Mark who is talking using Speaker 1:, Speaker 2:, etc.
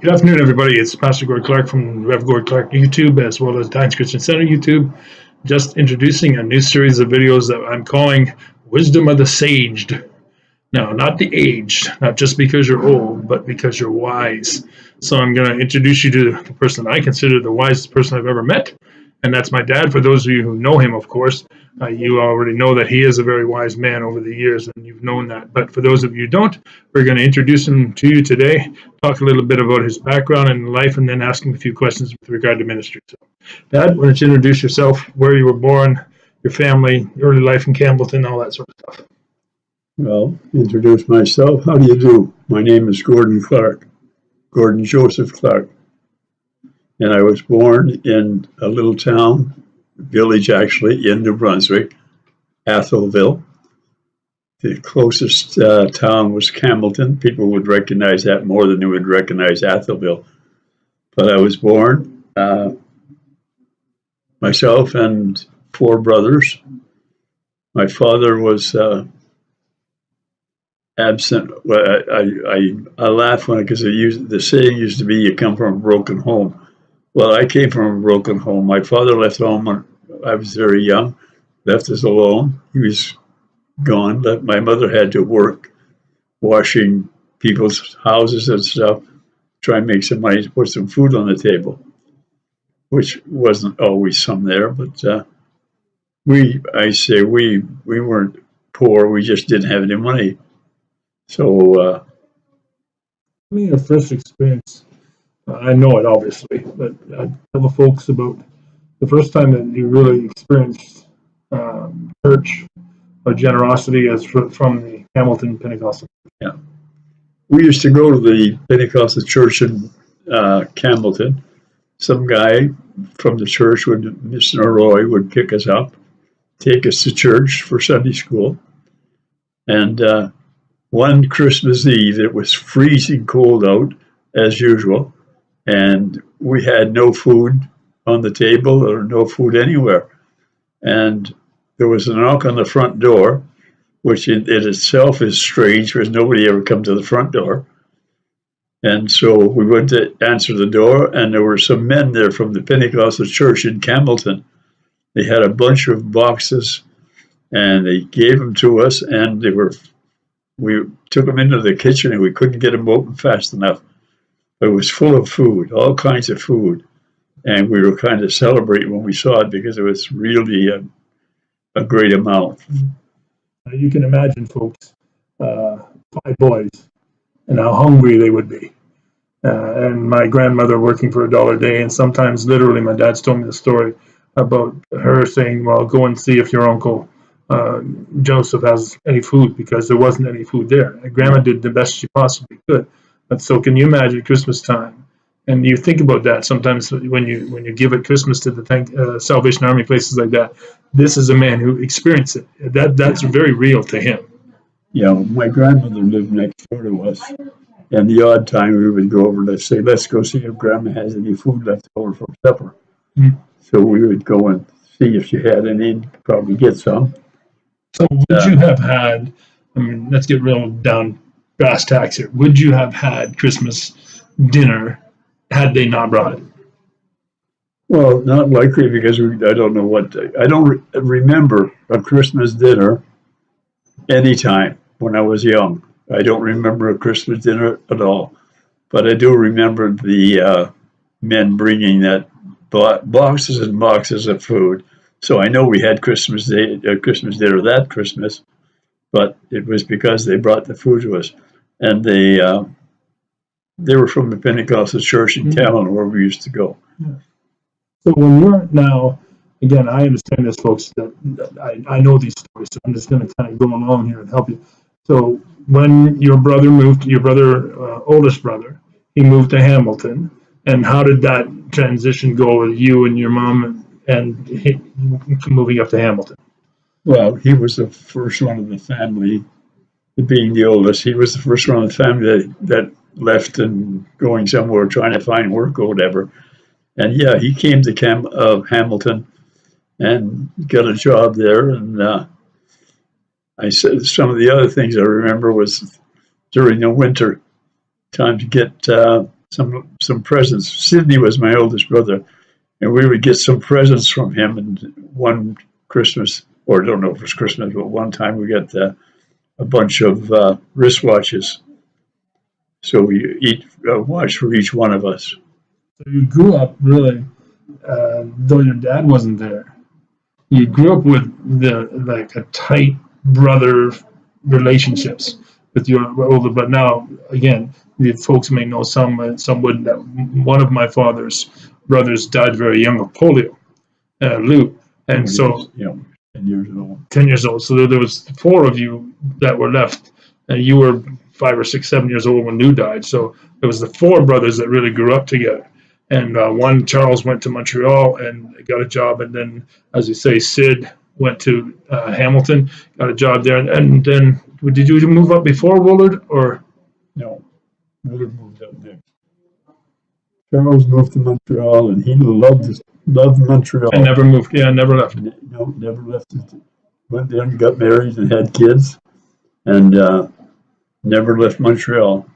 Speaker 1: Good afternoon, everybody. It's Pastor Gord Clark from Rev Gord Clark YouTube, as well as Times Christian Center YouTube. Just introducing a new series of videos that I'm calling Wisdom of the Saged. No, not the aged, not just because you're old, but because you're wise. So I'm going to introduce you to the person I consider the wisest person I've ever met, and that's my dad. For those of you who know him, of course, you already know that he is a very wise man over the years, and you've known that. But for those of you who don't, we're going to introduce him to you today, talk a little bit about his background and life, and then ask him a few questions with regard to ministry. So, Dad, why don't you introduce yourself, where you were born, your family, early life in Campbellton, all that sort of stuff.
Speaker 2: Well, introduce myself. How do you do? My name is Gordon Clark, Gordon Joseph Clark. And I was born in a little town, village actually, in New Brunswick, Atholville. The closest town was Campbellton. People would recognize that more than they would recognize Atholville. But I was born, myself and 4 brothers. My father was absent. Well, I laugh when because the saying used to be, "You come from a broken home." Well, I came from a broken home. My father left home when I was very young, left us alone. He was gone. My mother had to work washing people's houses and stuff, try and make some money to put some food on the table, which wasn't always some there. But we weren't poor. We just didn't have any money. So,
Speaker 1: I mean, your first experience, I know it obviously, but tell the folks about the first time that you really experienced church or generosity as from the Campbellton Pentecostal.
Speaker 2: Yeah, we used to go to the Pentecostal church in Campbellton. Some guy from the church, Mr. Roy, would pick us up, take us to church for Sunday school, and one Christmas Eve, it was freezing cold out, as usual, and we had no food on the table or no food anywhere. And there was a knock on the front door, which in itself is strange because nobody ever come to the front door. And so we went to answer the door, and there were some men there from the Pentecostal church in Campbellton. They had a bunch of boxes, and they gave them to us, and we took them into the kitchen, and we couldn't get them open fast enough. It was full of food, all kinds of food. And we were kind of celebrating when we saw it because it was really a great amount.
Speaker 1: You can imagine, folks, 5 boys and how hungry they would be. And my grandmother working for $1 a day, and sometimes literally my dad's told me the story about her saying, well, go and see if your uncle Joseph has any food, because there wasn't any food there. And Grandma did the best she possibly could. But so can you imagine Christmas time? And you think about that sometimes when you give at Christmas to the Salvation Army, places like that. This is a man who experienced it. That's very real to him.
Speaker 2: Yeah, my grandmother lived next door to us, and the odd time we would go over to say, let's go see if Grandma has any food left over from supper. Mm-hmm. So we would go and see if she had any, and probably get some.
Speaker 1: So would you have had, I mean, let's get real down brass tacks here. Would you have had Christmas dinner had they not brought it?
Speaker 2: Well, not likely, because I don't know I don't remember a Christmas dinner anytime when I was young. I don't remember a Christmas dinner at all. But I do remember the men bringing that boxes and boxes of food. So I know we had Christmas dinner that Christmas, but it was because they brought the food to us. And they were from the Pentecostal church in Campbellton, where we used to go.
Speaker 1: Yeah. So when you're now, again, I understand this, folks, that I know these stories, so I'm just going to kind of go along here and help you. So when your brother moved, oldest brother, he moved to Hamilton, and how did that transition go with you and your mom and moving up to Hamilton?
Speaker 2: Well, he was the first one of the family, being the oldest. He was the first one of the family that left and going somewhere trying to find work or whatever. And yeah, he came to Hamilton and got a job there. And I said some of the other things I remember was during the winter time to get some presents. Sidney was my oldest brother, and we would get some presents from him. And one Christmas, or I don't know if it was Christmas, but one time we got a bunch of wristwatches. So we each a watch for each one of us.
Speaker 1: So you grew up really, though your dad wasn't there. You grew up with a tight brother relationships with your older. But now again, the folks may know some wouldn't. That one of my father's brothers died very young of polio, Lou, and so
Speaker 2: 10 years old.
Speaker 1: 10 years old. So there was 4 of you that were left, and you were 5 or 6, 7 years old when Lou died. So it was the 4 brothers that really grew up together. And one, Charles, went to Montreal and got a job, and then, as you say, Sid went to Hamilton, got a job there. And then, did you move up before Willard, or?
Speaker 2: No, Willard moved up there. Charles moved to Montreal, and he loved Montreal.
Speaker 1: And never moved. Yeah, never left.
Speaker 2: No, never left. Went there and got married and had kids, and never left Montreal.